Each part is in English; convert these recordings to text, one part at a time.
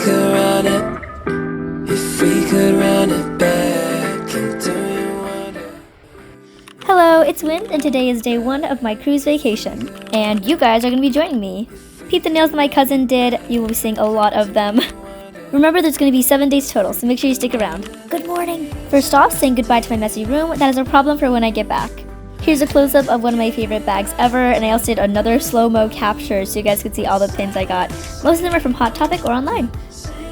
could run it, if we could run it back, and do you wonder? Hello, it's Wind, and today is day 1 of my cruise vacation. And you guys are going to be joining me. Peep the nails that my cousin did, you will be seeing a lot of them. Remember, there's going to be 7 days total, so make sure you stick around. Good morning! First off, saying goodbye to my messy room, that is a problem for when I get back. Here's a close-up of one of my favorite bags ever, and I also did another slow-mo capture so you guys could see all the pins I got. Most of them are from Hot Topic or online.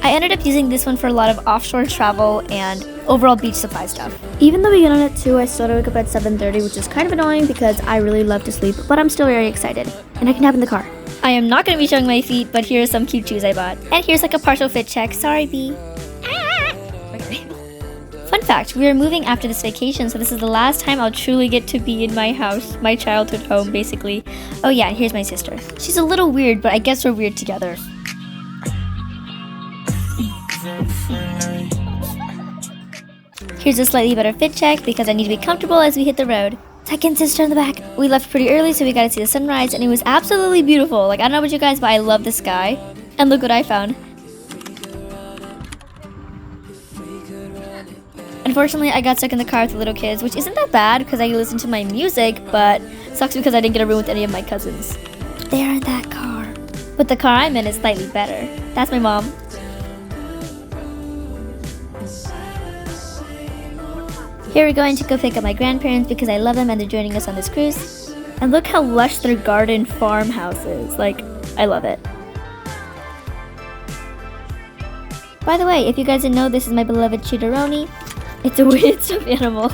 I ended up using this one for a lot of offshore travel and overall beach supply stuff. Even though we get on at 2, I still had to wake up at 7:30, which is kind of annoying because I really love to sleep, but I'm still very excited. And I can nap in the car. I am not going to be showing my feet, but here are some cute shoes I bought. And here's like a partial fit check. Sorry, B. Okay. Fun fact, we are moving after this vacation, so this is the last time I'll truly get to be in my house, my childhood home, basically. Oh yeah, and here's my sister. She's a little weird, but I guess we're weird together. Here's a slightly better fit check because I need to be comfortable as we hit the road. Second sister in the back. We left pretty early, so we got to see the sunrise, and it was absolutely beautiful. Like, I don't know about you guys, but I love the sky. And look what I found. Unfortunately, I got stuck in the car with the little kids, which isn't that bad because I can listen to my music, but sucks because I didn't get a room with any of my cousins. They're in that car. But the car I'm in is slightly better. That's my mom. Here we're going to go pick up my grandparents because I love them and they're joining us on this cruise. And look how lush their garden farmhouse is. Like, I love it. By the way, if you guys didn't know, this is my beloved Chidoroni. It's a weird stuffed animal.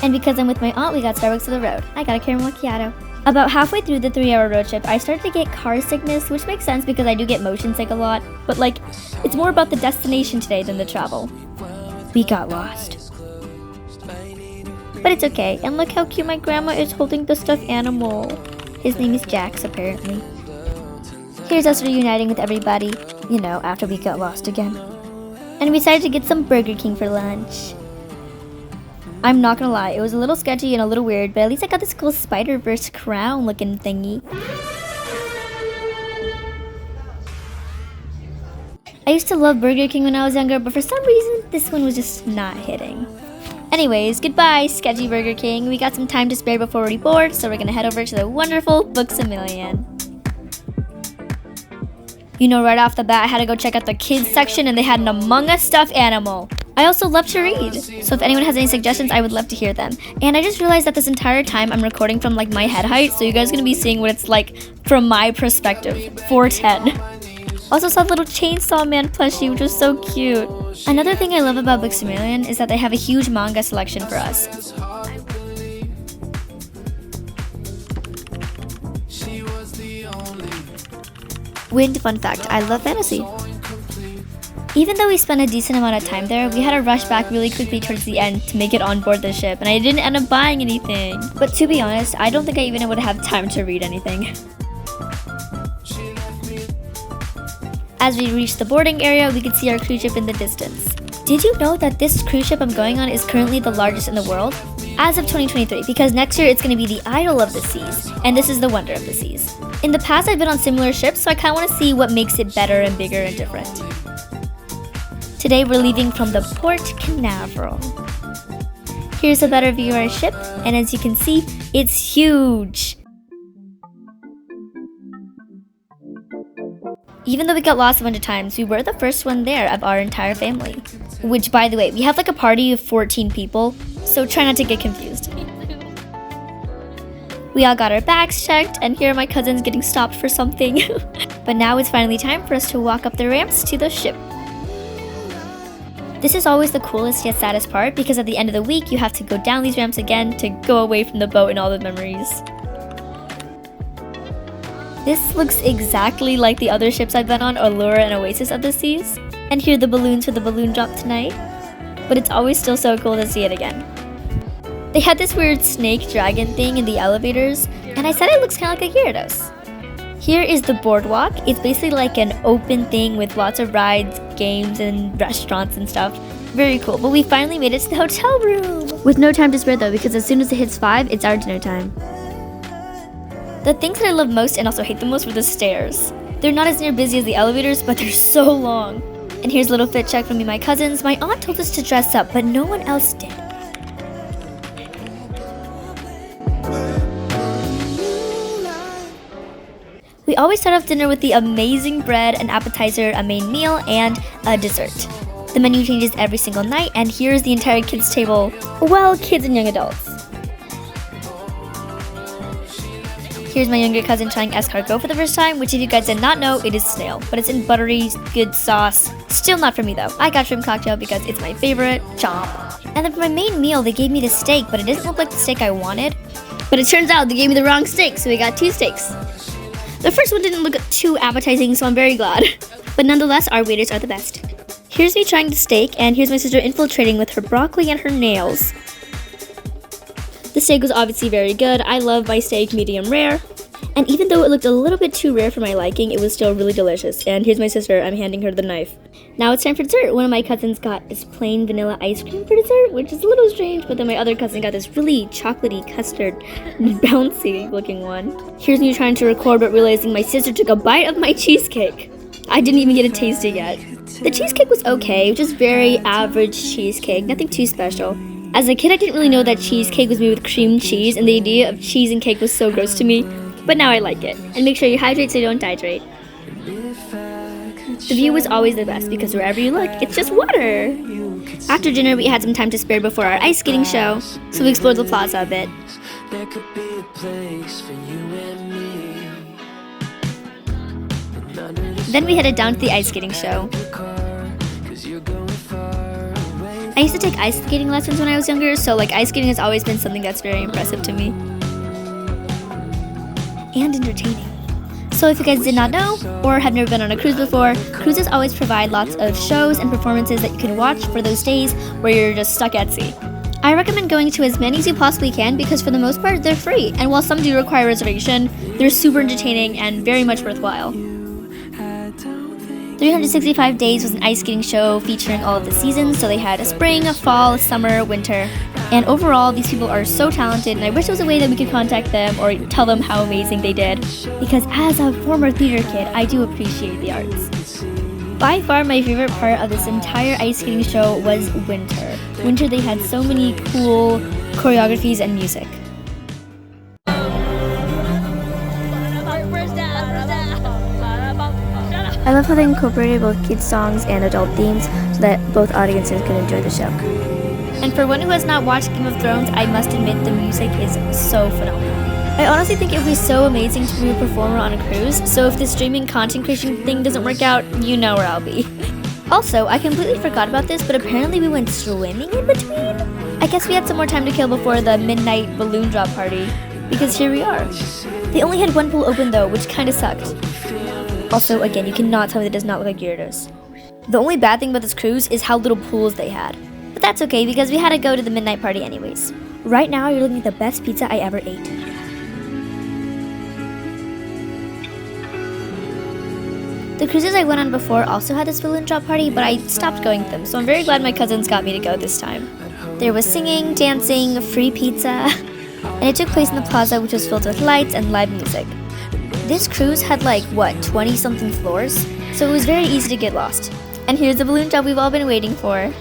And because I'm with my aunt, we got Starbucks to the road. I got a caramel macchiato. About halfway through the 3-hour road trip, I started to get car sickness, which makes sense because I do get motion sick a lot. But like, it's more about the destination today than the travel. We got lost. But it's okay, and look how cute my grandma is holding the stuffed animal. His name is Jax, apparently. Here's us reuniting with everybody, you know, after we got lost again. And we decided to get some Burger King for lunch. I'm not gonna lie, it was a little sketchy and a little weird, but at least I got this cool Spider-Verse crown looking thingy. I used to love Burger King when I was younger, but for some reason, this one was just not hitting. Anyways, goodbye, sketchy Burger King. We got some time to spare before we board, so we're gonna head over to the wonderful Books A Million. You know, right off the bat, I had to go check out the kids section, and they had an Among Us stuffed animal. I also love to read, so if anyone has any suggestions, I would love to hear them. And I just realized that this entire time I'm recording from like my head height, so you guys are gonna be seeing what it's like from my perspective. 4'10". Also saw the little Chainsaw Man plushie, which was so cute. Another thing I love about Books A Million is that they have a huge manga selection for us. Wind fun fact, I love fantasy. Even though we spent a decent amount of time there, we had to rush back really quickly towards the end to make it on board the ship, and I didn't end up buying anything. But to be honest, I don't think I even would have time to read anything. As we reached the boarding area, we could see our cruise ship in the distance. Did you know that this cruise ship I'm going on is currently the largest in the world? As of 2023, because next year it's going to be the Idol of the Seas, and this is the Wonder of the Seas. In the past, I've been on similar ships, so I kind of want to see what makes it better and bigger and different. Today we're leaving from the Port Canaveral. Here's a better view of our ship, and as you can see, it's huge. Even though we got lost a bunch of times, we were the first one there of our entire family. Which, by the way, we have like a party of 14 people, so try not to get confused. We all got our bags checked, and here are my cousins getting stopped for something. But now it's finally time for us to walk up the ramps to the ship. This is always the coolest yet saddest part because at the end of the week, you have to go down these ramps again to go away from the boat and all the memories. This looks exactly like the other ships I've been on, Allura and Oasis of the Seas. And here are the balloons for the balloon drop tonight. But it's always still so cool to see it again. They had this weird snake dragon thing in the elevators, and I said it looks kind of like a Gyarados. Here is the boardwalk. It's basically like an open thing with lots of rides, games, and restaurants and stuff. Very cool, but we finally made it to the hotel room! With no time to spare though, because as soon as it hits 5, it's our dinner time. The things that I love most and also hate the most were the stairs. They're not as near busy as the elevators, but they're so long. And here's a little fit check from me and my cousins. My aunt told us to dress up, but no one else did. We always start off dinner with the amazing bread, an appetizer, a main meal, and a dessert. The menu changes every single night, and here's the entire kids' table. Well, kids and young adults. Here's my younger cousin trying escargot for the first time, which if you guys did not know, it is snail. But it's in buttery, good sauce. Still not for me though. I got shrimp cocktail because it's my favorite. Chomp. And then for my main meal, they gave me the steak, but it didn't look like the steak I wanted. But it turns out they gave me the wrong steak, so we got 2 steaks. The first one didn't look too appetizing, so I'm very glad. But nonetheless, our waiters are the best. Here's me trying the steak, and here's my sister infiltrating with her broccoli and her nails. The steak was obviously very good. I love my steak medium rare. And even though it looked a little bit too rare for my liking, it was still really delicious. And here's my sister, I'm handing her the knife. Now it's time for dessert. One of my cousins got this plain vanilla ice cream for dessert, which is a little strange, but then my other cousin got this really chocolatey custard, bouncy looking one. Here's me trying to record, but realizing my sister took a bite of my cheesecake. I didn't even get to taste it yet. The cheesecake was okay, just very average cheesecake, nothing too special. As a kid, I didn't really know that cheesecake was made with cream cheese, and the idea of cheese and cake was so gross to me. But now I like it. And make sure you hydrate so you don't dehydrate. The view was always the best because wherever you look, it's just water. After dinner, we had some time to spare before our ice skating show, so we explored the plaza a bit. There could be a place for you and me. Then we headed down to the ice skating show. I used to take ice skating lessons when I was younger, so ice skating has always been something that's very impressive to me. And entertaining. So if you guys did not know, or have never been on a cruise before, cruises always provide lots of shows and performances that you can watch for those days where you're just stuck at sea. I recommend going to as many as you possibly can because for the most part, they're free. And while some do require reservation, they're super entertaining and very much worthwhile. 365 Days was an ice skating show featuring all of the seasons, so they had a spring, a fall, summer, winter, and overall these people are so talented and I wish there was a way that we could contact them or tell them how amazing they did, because as a former theater kid, I do appreciate the arts. By far my favorite part of this entire ice skating show was winter. Winter they had so many cool choreographies and music. I love how they incorporated both kids' songs and adult themes so that both audiences could enjoy the show. And for one who has not watched Game of Thrones, I must admit the music is so phenomenal. I honestly think it would be so amazing to be a performer on a cruise, so if the streaming content creation thing doesn't work out, you know where I'll be. Also, I completely forgot about this, but apparently we went swimming in between? I guess we had some more time to kill before the midnight balloon drop party, because here we are. They only had one pool open though, which kinda sucked. Also, again, you cannot tell me that does not look like Gyarados. The only bad thing about this cruise is how little pools they had. But that's okay because we had to go to the midnight party anyways. Right now, you're looking at the best pizza I ever ate. The cruises I went on before also had this balloon drop party, but I stopped going to them, so I'm very glad my cousins got me to go this time. There was singing, dancing, free pizza, and it took place in the plaza, which was filled with lights and live music. This cruise had 20-something floors, so it was very easy to get lost. And here's the balloon drop we've all been waiting for.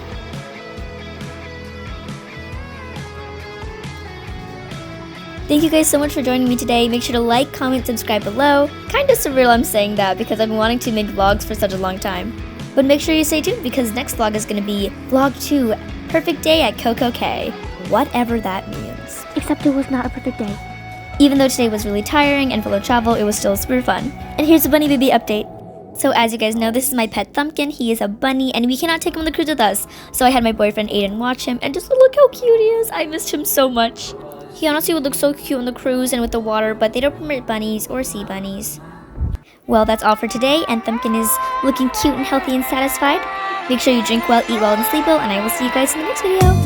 Thank you guys so much for joining me today. Make sure to like, comment, subscribe below. Kinda surreal I'm saying that because I've been wanting to make vlogs for such a long time. But make sure you stay tuned because next vlog is gonna be vlog 2, Perfect Day at Coco Cay. Whatever that means. Except it was not a perfect day. Even though today was really tiring and full of travel, it was still super fun. And here's a bunny baby update. So as you guys know, this is my pet Thumpkin. He is a bunny and we cannot take him on the cruise with us. So I had my boyfriend Aiden watch him and just look how cute he is. I missed him so much. He honestly would look so cute on the cruise and with the water, but they don't permit bunnies or sea bunnies. Well, that's all for today, and Thumpkin is looking cute and healthy and satisfied. Make sure you drink well, eat well, and sleep well, and I will see you guys in the next video.